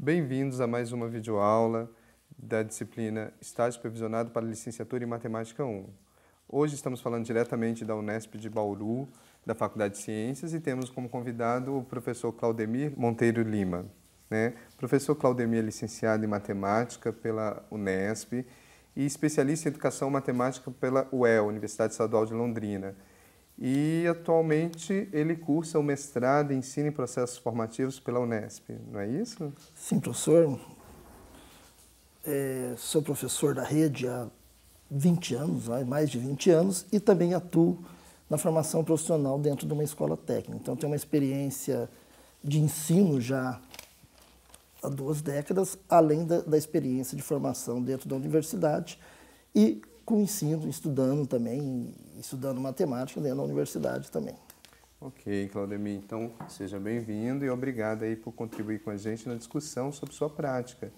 Bem-vindos a mais uma videoaula da disciplina Estágio Supervisionado para Licenciatura em Matemática 1. Hoje estamos falando diretamente da Unesp de Bauru, da Faculdade de Ciências, e temos como convidado o professor Claudemir Monteiro Lima. O professor Claudemir é licenciado em Matemática pela Unesp e especialista em Educação Matemática pela UEL, Universidade Estadual de Londrina. E atualmente ele cursa o mestrado em Ensino em Processos Formativos pela Unesp, não é isso? Sim, professor. Sou professor da rede há 20 anos, mais de 20 anos, e também atuo na formação profissional dentro de uma escola técnica. Então, tenho uma experiência de ensino já há 2 décadas, além da experiência de formação dentro da universidade e com ensino, estudando também, estudando matemática dentro da universidade também. Ok, Claudemir, então seja bem-vindo e obrigado aí por contribuir com a gente na discussão sobre sua prática,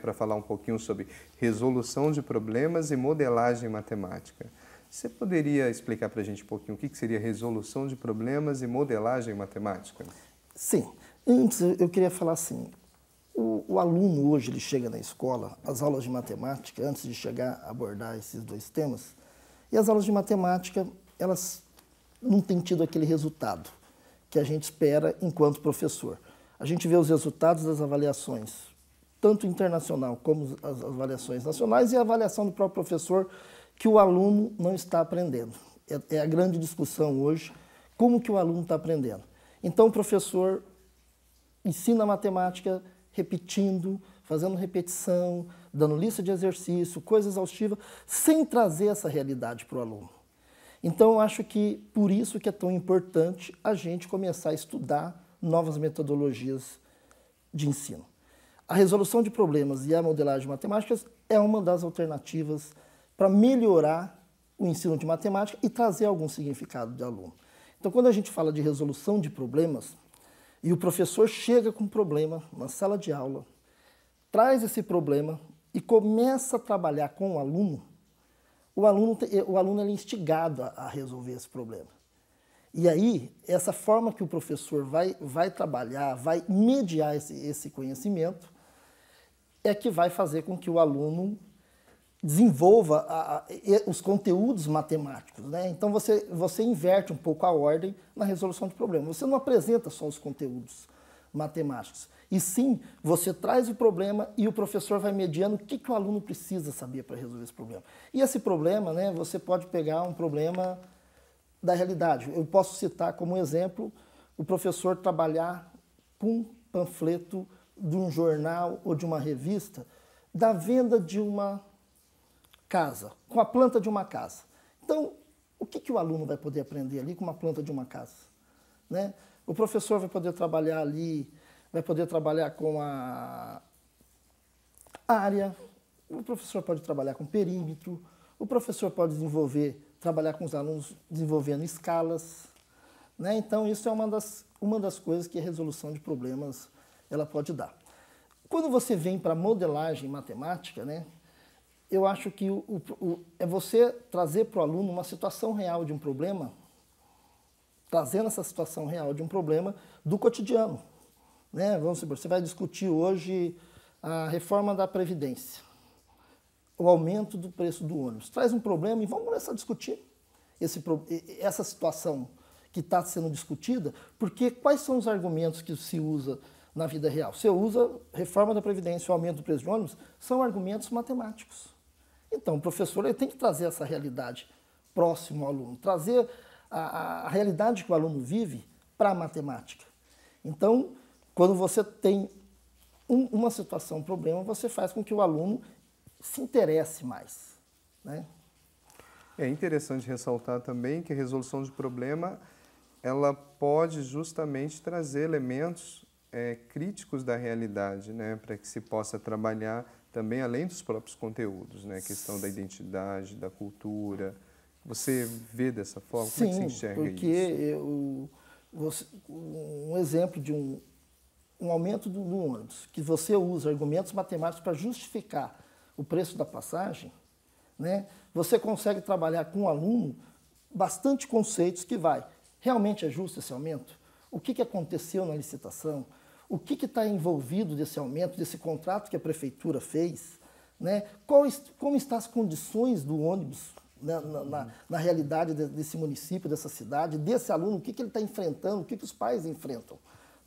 para falar um pouquinho sobre resolução de problemas e modelagem matemática. Você poderia explicar para a gente um pouquinho o que seria resolução de problemas e modelagem matemática? Sim. Antes, eu queria falar assim, o aluno hoje, ele chega na escola, as aulas de matemática, antes de chegar a abordar esses 2 temas, e as aulas de matemática, elas não têm tido aquele resultado que a gente espera enquanto professor. A gente vê os resultados das avaliações, tanto internacional como as avaliações nacionais, e a avaliação do próprio professor, que o aluno não está aprendendo. É a grande discussão hoje, como que o aluno está aprendendo. Então, o professor ensina matemática repetindo, fazendo repetição, dando lista de exercício, coisa exaustiva, sem trazer essa realidade para o aluno. Então, eu acho que por isso que é tão importante a gente começar a estudar novas metodologias de ensino. A resolução de problemas e a modelagem matemática é uma das alternativas para melhorar o ensino de matemática e trazer algum significado de aluno. Então, quando a gente fala de resolução de problemas, e o professor chega com um problema na sala de aula, traz esse problema e começa a trabalhar com o aluno é instigado a resolver esse problema. E aí, essa forma que o professor vai trabalhar, vai mediar esse conhecimento, é que vai fazer com que o aluno desenvolva os conteúdos matemáticos. Então, você inverte um pouco a ordem na resolução de problemas. Você não apresenta só os conteúdos matemáticos, e sim, você traz o problema e o professor vai mediando o que o aluno precisa saber para resolver esse problema. E esse problema, você pode pegar um problema da realidade. Eu posso citar como exemplo o professor trabalhar com um panfleto de um jornal ou de uma revista da venda de uma casa, com a planta de uma casa. Então, o que o aluno vai poder aprender ali com uma planta de uma casa? O professor vai poder trabalhar ali, vai poder trabalhar com a área, o professor pode trabalhar com perímetro, o professor pode trabalhar com os alunos desenvolvendo escalas. Então, isso é uma das coisas que a resolução de problemas ela pode dar. Quando você vem para a modelagem matemática, eu acho que é você trazer para o aluno uma situação real de um problema, trazendo essa situação real de um problema do cotidiano. Vamos supor, você vai discutir hoje a reforma da Previdência, o aumento do preço do ônibus. Traz um problema e vamos começar a discutir essa situação que está sendo discutida, porque quais são os argumentos que se usa na vida real? Você usa reforma da Previdência, o aumento do preço do ônibus, são argumentos matemáticos. Então, o professor ele tem que trazer essa realidade próximo ao aluno, trazer a realidade que o aluno vive para a matemática. Então, quando você tem uma situação, um problema, você faz com que o aluno se interesse mais. É interessante ressaltar também que a resolução de problema ela pode justamente trazer elementos críticos da realidade, para que se possa trabalhar também além dos próprios conteúdos, a questão da identidade, da cultura. Você vê dessa forma? Sim, como é que você enxerga isso? Porque um exemplo de um aumento do ônibus, que você usa argumentos matemáticos para justificar o preço da passagem, você consegue trabalhar com o aluno bastante conceitos que realmente é justo esse aumento? O que aconteceu na licitação? o que está envolvido desse aumento, desse contrato que a prefeitura fez, né? Como estão as condições do ônibus, né, na realidade desse município, dessa cidade, desse aluno, o que ele está enfrentando, o que os pais enfrentam.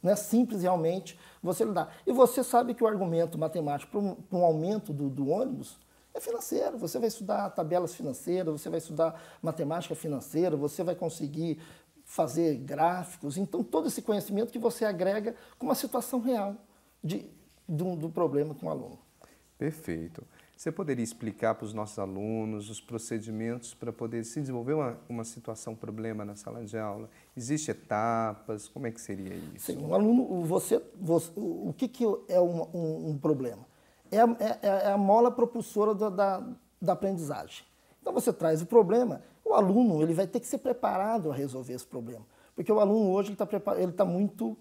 Não é simples realmente você lidar. E você sabe que o argumento matemático para um aumento do ônibus é financeiro. Você vai estudar tabelas financeiras, você vai estudar matemática financeira, você vai conseguir fazer gráficos. Então, todo esse conhecimento que você agrega com uma situação real do problema com o aluno. Perfeito. Você poderia explicar para os nossos alunos os procedimentos para poder se desenvolver uma situação, problema na sala de aula? Existem etapas? Como é que seria isso? Sim, um aluno, o que é um problema? É a mola propulsora da aprendizagem. Então, você traz o problema, o aluno ele vai ter que ser preparado a resolver esse problema. Porque o aluno hoje ele está muito,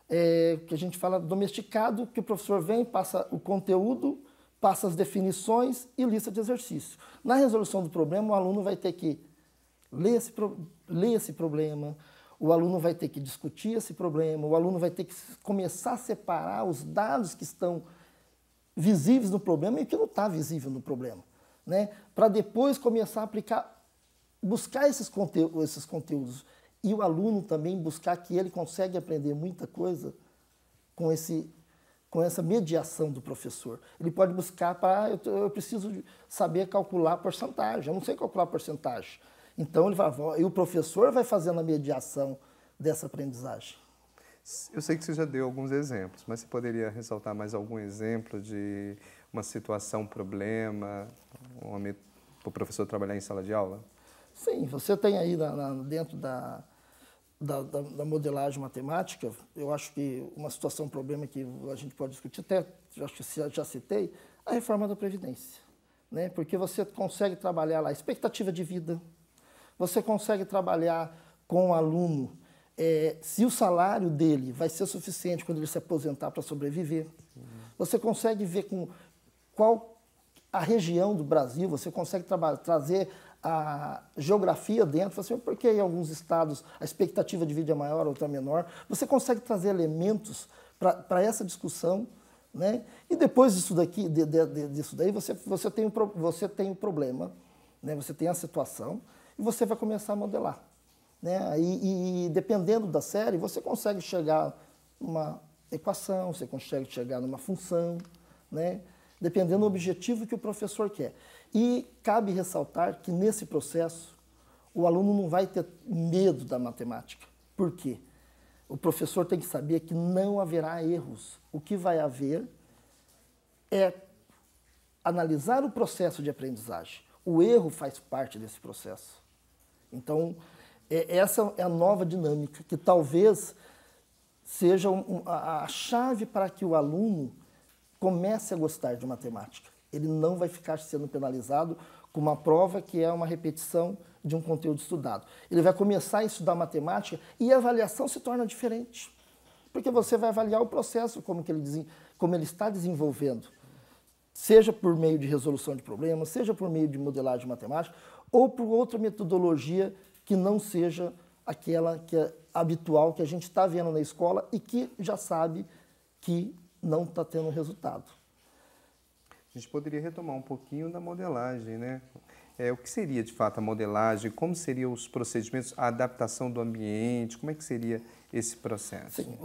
que a gente fala, domesticado, que o professor vem, passa o conteúdo, passa as definições e lista de exercícios. Na resolução do problema, o aluno vai ter que ler esse problema, o aluno vai ter que discutir esse problema, o aluno vai ter que começar a separar os dados que estão visíveis no problema e o que não está visível no problema, né? Para depois começar a aplicar, buscar esses conteúdos. E o aluno também buscar que ele consegue aprender muita coisa com essa mediação do professor. Ele pode buscar eu preciso saber calcular porcentagem, eu não sei calcular porcentagem. Então, e o professor vai fazendo a mediação dessa aprendizagem. Eu sei que você já deu alguns exemplos, mas você poderia ressaltar mais algum exemplo de uma situação, problema, para o professor trabalhar em sala de aula? Sim, você tem aí dentro da modelagem matemática, eu acho que uma situação, problema que a gente pode discutir, até acho que já citei, a reforma da Previdência, né? Porque você consegue trabalhar lá a expectativa de vida, você consegue trabalhar com o aluno se o salário dele vai ser suficiente quando ele se aposentar para sobreviver. Você consegue ver com qual a região do Brasil, você consegue trazer a geografia dentro, assim, porque em alguns estados a expectativa de vida é maior, outra menor. Você consegue trazer elementos para essa discussão, né? E depois disso daí, você tem o problema, né? Você tem a situação e você vai começar a modelar, né? E dependendo da série, você consegue chegar numa equação, você consegue chegar numa função, né? Dependendo do objetivo que o professor quer. E cabe ressaltar que nesse processo o aluno não vai ter medo da matemática. Por quê? O professor tem que saber que não haverá erros. O que vai haver é analisar o processo de aprendizagem. O erro faz parte desse processo. Então, essa é a nova dinâmica, que talvez seja a chave para que o aluno comece a gostar de matemática. Ele não vai ficar sendo penalizado com uma prova que é uma repetição de um conteúdo estudado. Ele vai começar a estudar matemática e a avaliação se torna diferente. Porque você vai avaliar o processo, como ele está desenvolvendo. Seja por meio de resolução de problemas, seja por meio de modelagem matemática, ou por outra metodologia que não seja aquela que é habitual, que a gente está vendo na escola e que já sabe que não está tendo resultado. A gente poderia retomar um pouquinho da modelagem, né? O que seria, de fato, a modelagem? Como seriam os procedimentos, a adaptação do ambiente? Como é que seria esse processo? Sim,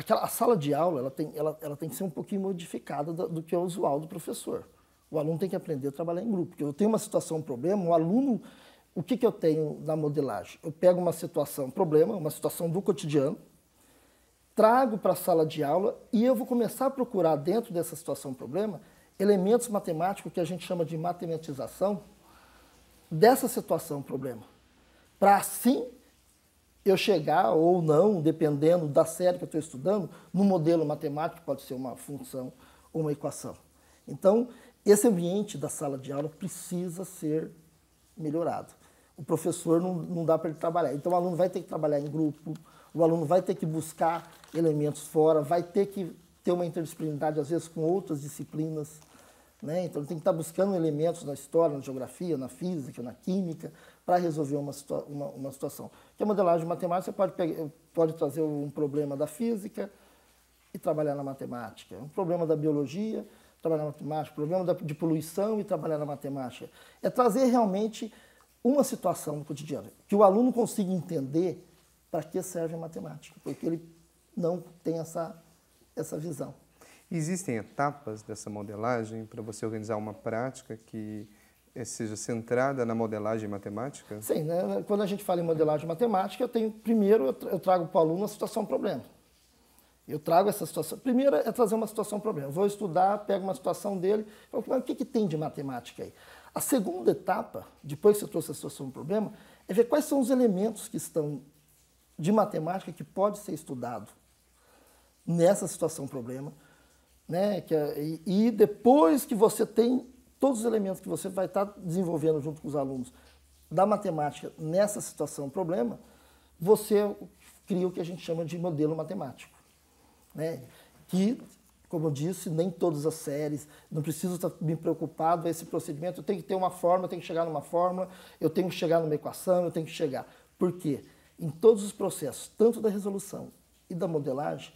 a sala de aula ela tem que ser um pouquinho modificada do que é o usual do professor. O aluno tem que aprender a trabalhar em grupo. Porque eu tenho uma situação, um problema, o aluno... O que eu tenho na modelagem? Eu pego uma situação, problema, uma situação do cotidiano, trago para a sala de aula e eu vou começar a procurar dentro dessa situação problema elementos matemáticos que a gente chama de matematização dessa situação problema. Para assim eu chegar ou não, dependendo da série que eu estou estudando, no modelo matemático, pode ser uma função ou uma equação. Então, esse ambiente da sala de aula precisa ser melhorado. O professor não dá para ele trabalhar. Então, o aluno vai ter que trabalhar em grupo, o aluno vai ter que buscar elementos fora, vai ter que ter uma interdisciplinaridade, às vezes, com outras disciplinas, né? Então, ele tem que estar buscando elementos na história, na geografia, na física, na química, para resolver uma situação. Porque a modelagem matemática, você pode trazer um problema da física, e trabalhar na matemática. Um problema da biologia, trabalhar na matemática. Problema de poluição e trabalhar na matemática. É trazer realmente uma situação no cotidiano, que o aluno consiga entender para que serve a matemática, porque ele não tem essa visão. Existem etapas dessa modelagem para você organizar uma prática que seja centrada na modelagem matemática? Sim, né? Quando a gente fala em modelagem matemática, primeiro eu trago para o aluno a situação-problema. Eu trago essa situação. Primeiro é trazer uma situação-problema. Vou estudar, pego uma situação dele, falo, mas o que tem de matemática aí? A segunda etapa, depois que você trouxe a situação-problema, é ver quais são os elementos que estão de matemática que pode ser estudado nessa situação-problema, né? E depois que você tem todos os elementos que você vai estar desenvolvendo junto com os alunos da matemática nessa situação-problema, você cria o que a gente chama de modelo matemático, né? Que, como eu disse, nem todas as séries, não preciso estar me preocupado com esse procedimento, eu tenho que ter uma fórmula, eu tenho que chegar numa fórmula, eu tenho que chegar numa equação, eu tenho que chegar. Por quê? Em todos os processos, tanto da resolução e da modelagem,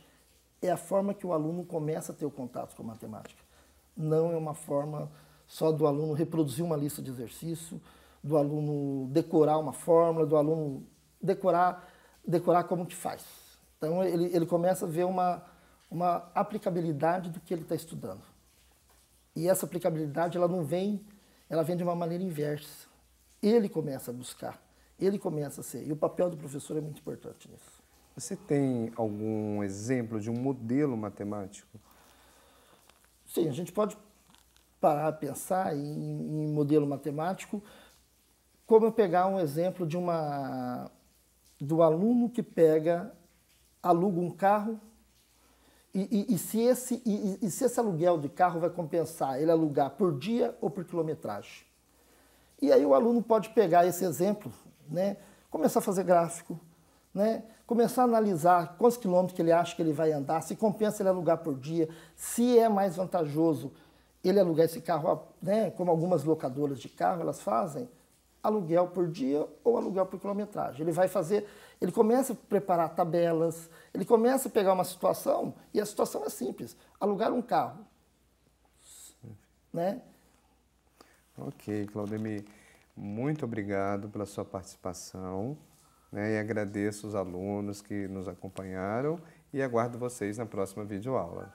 é a forma que o aluno começa a ter o contato com a matemática. Não é uma forma só do aluno reproduzir uma lista de exercício, do aluno decorar uma fórmula, do aluno decorar como que faz. Então, ele começa a ver uma aplicabilidade do que ele está estudando. E essa aplicabilidade, ela vem de uma maneira inversa. Ele começa a buscar, ele começa a ser. E o papel do professor é muito importante nisso. Você tem algum exemplo de um modelo matemático? Sim, a gente pode parar a pensar em modelo matemático, como eu pegar um exemplo do aluno que aluga um carro, e se esse aluguel de carro vai compensar ele alugar por dia ou por quilometragem. E aí o aluno pode pegar esse exemplo, né, começar a fazer gráfico, né, começar a analisar quantos quilômetros que ele acha que ele vai andar, se compensa ele alugar por dia, se é mais vantajoso ele alugar esse carro, né, como algumas locadoras de carro elas fazem, aluguel por dia ou aluguel por quilometragem. Ele começa a preparar tabelas, ele começa a pegar uma situação, e a situação é simples, alugar um carro, né? Ok, Claudemir, muito obrigado pela sua participação, né, e agradeço os alunos que nos acompanharam e aguardo vocês na próxima videoaula.